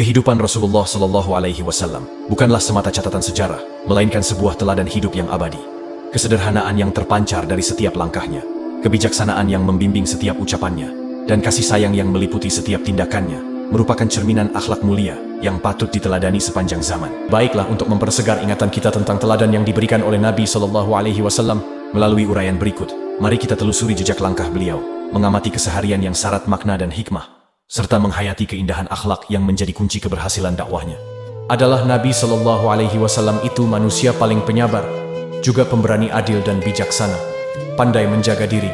Kehidupan Rasulullah Shallallahu Alaihi Wasallam bukanlah semata catatan sejarah, melainkan sebuah teladan hidup yang abadi. Kesederhanaan yang terpancar dari setiap langkahnya, kebijaksanaan yang membimbing setiap ucapannya, dan kasih sayang yang meliputi setiap tindakannya, merupakan cerminan akhlak mulia yang patut diteladani sepanjang zaman. Baiklah, untuk mempersegar ingatan kita tentang teladan yang diberikan oleh Nabi Shallallahu Alaihi Wasallam melalui uraian berikut, mari kita telusuri jejak langkah beliau, mengamati keseharian yang syarat makna dan hikmah, serta menghayati keindahan akhlak yang menjadi kunci keberhasilan dakwahnya. Adalah Nabi Shallallahu Alaihi Wasallam itu manusia paling penyabar, juga pemberani adil dan bijaksana, pandai menjaga diri,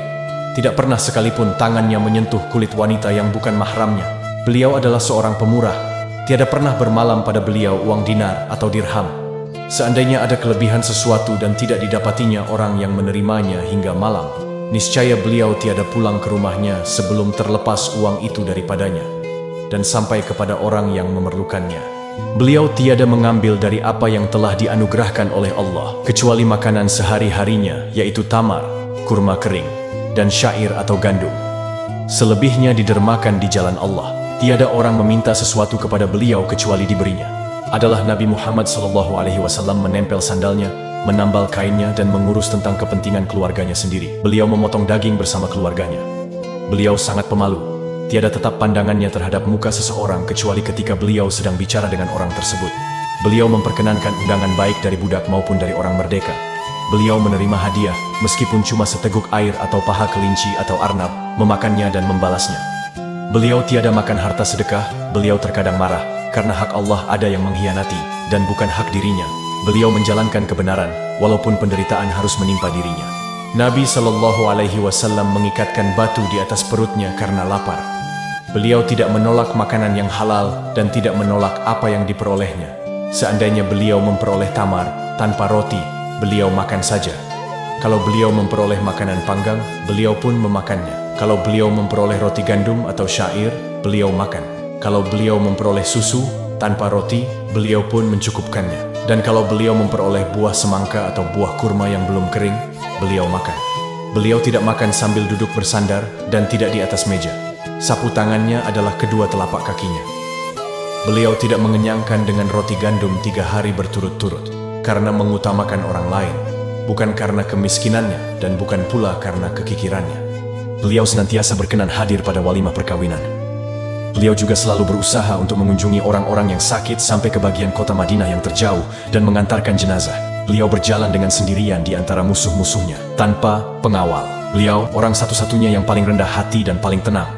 tidak pernah sekalipun tangannya menyentuh kulit wanita yang bukan mahramnya. Beliau adalah seorang pemurah, tiada pernah bermalam pada beliau uang dinar atau dirham. Seandainya ada kelebihan sesuatu dan tidak didapatinya orang yang menerimanya hingga malam, niscaya beliau tiada pulang ke rumahnya sebelum terlepas uang itu daripadanya dan sampai kepada orang yang memerlukannya. Beliau tiada mengambil dari apa yang telah dianugerahkan oleh Allah kecuali makanan sehari-harinya, yaitu tamar, kurma kering, dan syair atau gandum. Selebihnya didermakan di jalan Allah. Tiada orang meminta sesuatu kepada beliau kecuali diberinya. Adalah Nabi Muhammad SAW menempel sandalnya, menambal kainnya, dan mengurus tentang kepentingan keluarganya sendiri. Beliau memotong daging bersama keluarganya. Beliau sangat pemalu, tiada tetap pandangannya terhadap muka seseorang kecuali ketika beliau sedang bicara dengan orang tersebut. Beliau memperkenankan undangan baik dari budak maupun dari orang merdeka. Beliau menerima hadiah, meskipun cuma seteguk air atau paha kelinci atau arnab, memakannya dan membalasnya. Beliau tiada makan harta sedekah. Beliau terkadang marah karena hak Allah ada yang mengkhianati dan bukan hak dirinya. Beliau menjalankan kebenaran walaupun penderitaan harus menimpa dirinya. Nabi Shallallahu Alaihi Wasallam mengikatkan batu di atas perutnya karena lapar. Beliau tidak menolak makanan yang halal dan tidak menolak apa yang diperolehnya. Seandainya beliau memperoleh tamar tanpa roti, beliau makan saja. Kalau beliau memperoleh makanan panggang, beliau pun memakannya. Kalau beliau memperoleh roti gandum atau syair, beliau makan. Kalau beliau memperoleh susu tanpa roti, beliau pun mencukupkannya. Dan kalau beliau memperoleh buah semangka atau buah kurma yang belum kering, beliau makan. Beliau tidak makan sambil duduk bersandar dan tidak di atas meja. Sapu tangannya adalah kedua telapak kakinya. Beliau tidak mengenyangkan dengan roti gandum 3 hari berturut-turut karena mengutamakan orang lain, bukan karena kemiskinannya dan bukan pula karena kekikirannya. Beliau senantiasa berkenan hadir pada walimah perkawinan. Beliau juga selalu berusaha untuk mengunjungi orang-orang yang sakit sampai ke bagian kota Madinah yang terjauh dan mengantarkan jenazah. Beliau berjalan dengan sendirian di antara musuh-musuhnya, tanpa pengawal. Beliau orang satu-satunya yang paling rendah hati dan paling tenang.